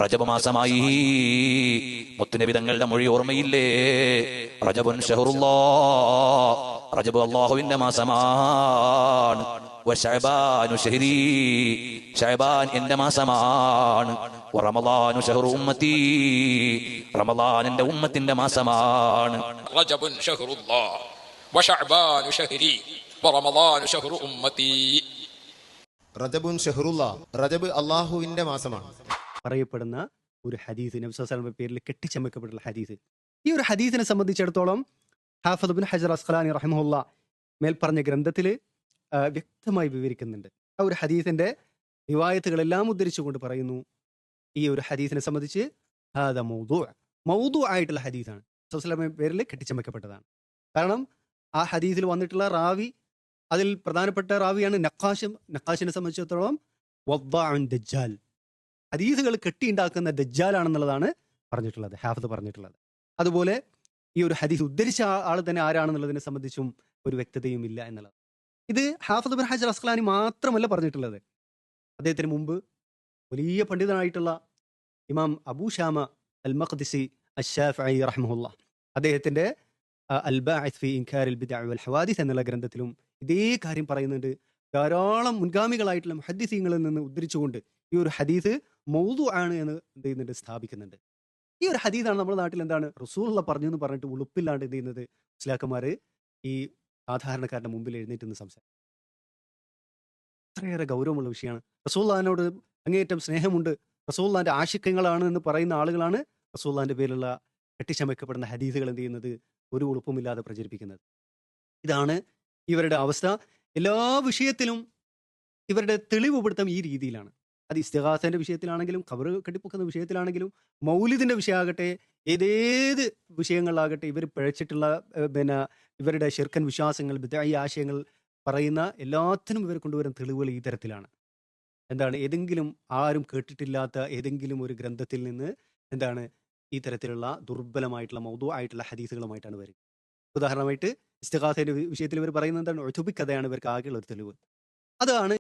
റജബ് മാസമായി. മുത്തുനബി തങ്ങളുടെ മൊഴി ഓർമ്മയില്ലേ? റജബുൻ ഷഹറുല്ലാഹ്, റജബ് അല്ലാഹുവിന്റെ മാസമാണ്. വശഅബാനു ശഹ്രി, ശഅബാൻ എന്റെ മാസമാണ്. വറമളാനു ശഹ്റു ഉമ്മത്തി, റമളാൻ എന്റെ ഉമ്മത്തിന്റെ മാസമാണ്. റജബുൻ ഷഹ്റുല്ലാഹ് വശഅബാനു ശഹ്രി വറമളാനു ശഹ്റു ഉമ്മത്തി. റജബുൻ ഷഹ്റുല്ലാ, റജബ് അള്ളാഹുവിന്റെ മാസമാണ് പറയപ്പെടുന്ന ഒരു ഹദീസ്, നബി സല്ലല്ലാഹു അലൈഹി വസല്ലം പേരിൽ കെട്ടിച്ചമക്കപ്പെട്ടുള്ള ഹദീസ്. ഈ ഒരു ഹദീസിനെ സംബന്ധിച്ചിടത്തോളം ഹാഫിദ് ഇബ്നു ഹജർ അസ്ഖലാനി റഹിമഹുല്ലാ മേൽപ്പറഞ്ഞ ഗ്രന്ഥത്തിൽ വ്യക്തമായി വിവരിക്കുന്നുണ്ട്. ആ ഒരു ഹദീസിന്റെ റിവായത്തുകളെല്ലാം ഉദ്ധരിച്ചുകൊണ്ട് പറയുന്നു, ഈ ഒരു ഹദീസിനെ സംബന്ധിച്ച് ഹാദ മൗദൂ ആയിട്ടുള്ള ഹദീസാണ്, നബി സല്ലല്ലാഹു അലൈഹി വസല്ലം പേരിൽ കെട്ടിച്ചമക്കപ്പെട്ടതാണ്. കാരണം ആ ഹദീസിൽ വന്നിട്ടുള്ള റാവി, അതിൽ പ്രധാനപ്പെട്ട റാവിയാണ് നഖാഷിനെ സംബന്ധിച്ചിടത്തോളം വദ്ദാഉൻ ദജ്ജാൽ, ഹദീസുകൾ കെട്ടിയുണ്ടാക്കുന്ന ദജ്ജാലാണെന്നുള്ളതാണ് പറഞ്ഞിട്ടുള്ളത്, ഹാഫിദ് പറഞ്ഞിട്ടുള്ളത്. അതുപോലെ ഈ ഒരു ഹദീസ് ഉദ്ധരിച്ച ആൾ തന്നെ ആരാണെന്നുള്ളതിനെ സംബന്ധിച്ചും ഒരു വ്യക്തതയും ഇല്ല എന്നുള്ളത്. ഇത് ഹാഫിദ് ഇബ്നു ഹജർ അസ്ഖലാനി മാത്രമല്ല പറഞ്ഞിട്ടുള്ളത്. അദ്ദേഹത്തിന് മുമ്പ് വലിയ പണ്ഡിതനായിട്ടുള്ള ഇമാം അബൂ ഷാമ അൽ മഖ്ദിസി അശ്ശാഫിഈ റഹിമഹുല്ലാ, അദ്ദേഹത്തിന്റെ അൽ ബാഇസ് ഫീ ഇൻകാരിൽ ബിദ്അ വൽ ഹവാദിസ് എന്നുള്ള ഗ്രന്ഥത്തിലും ഇതേ കാര്യം പറയുന്നുണ്ട്. ധാരാളം മുൻഗാമികളായിട്ടുള്ള മുഹദ്ദിസീങ്ങളിൽ നിന്ന് ഉദ്ധരിച്ചുകൊണ്ട് ഈ ഒരു ഹദീസ് മൗദൂ ആണ് എന്ന് എന്ത് ചെയ്യുന്നുണ്ട്, സ്ഥാപിക്കുന്നുണ്ട്. ഈ ഒരു ഹദീസാണ് നമ്മുടെ നാട്ടിൽ എന്താണ് റസൂലുള്ള പറഞ്ഞു എന്ന് പറഞ്ഞിട്ട് ഉളുപ്പില്ലാണ്ട് എന്ത് ചെയ്യുന്നത്, മുസ്ലിയാക്കന്മാര് ഈ സാധാരണക്കാരുടെ മുമ്പിൽ എഴുന്നേറ്റ് നിന്ന് സംസാരിക്കും. അത്രയേറെ ഗൗരവമുള്ള വിഷയമാണ്. റസൂലുള്ളാഹിനോട് അങ്ങേയറ്റം സ്നേഹമുണ്ട്, റസൂലുള്ളാഹിന്റെ ആശിക്കങ്ങളാണ് എന്ന് പറയുന്ന ആളുകളാണ് റസൂലുള്ളാഹിന്റെ പേരിലുള്ള കെട്ടിച്ചമയ്ക്കപ്പെടുന്ന ഹദീസുകൾ എന്ത് ചെയ്യുന്നത്, ഒരു ഉളുപ്പുമില്ലാതെ പ്രചരിപ്പിക്കുന്നത്. ഇതാണ് ഇവരുടെ അവസ്ഥ. എല്ലാ വിഷയത്തിലും ഇവരുടെ തെളിവുപിടുത്തം ഈ രീതിയിലാണ്. അത് ഇസ്തിഗാസന്റെ വിഷയത്തിലാണെങ്കിലും ഖബർ കെട്ടിപ്പൊക്കുന്ന വിഷയത്തിലാണെങ്കിലും മൗലിദിന്റെ വിഷയമാകട്ടെ, ഏതേത് വിഷയങ്ങളിലാകട്ടെ, ഇവർ പിഴച്ചിട്ടുള്ള ഇവരുടെ ശിർക്കൻ വിശ്വാസങ്ങൾ, ബിദ്അഈ ആശയങ്ങൾ പറയുന്ന എല്ലാത്തിനും ഇവർ കൊണ്ടുവരുന്ന തെളിവുകൾ ഈ തരത്തിലാണ്. എന്താണ്, ഏതെങ്കിലും ആരും കേട്ടിട്ടില്ലാത്ത ഏതെങ്കിലും ഒരു ഗ്രന്ഥത്തിൽ നിന്ന് എന്താണ് ഈ തരത്തിലുള്ള ദുർബലമായിട്ടുള്ള മൗദൂ ആയിട്ടുള്ള ഹദീസുകളുമായിട്ടാണ് വരിക. ഉദാഹരണമായിട്ട് ഇസ്തിഗാസയുടെ വിഷയത്തിൽ ഇവർ പറയുന്നത് എന്താണ്, ഉതുബി കഥയാണ് ഇവർക്ക് ആകെയുള്ള ഒരു തെളിവ്. അതാണ്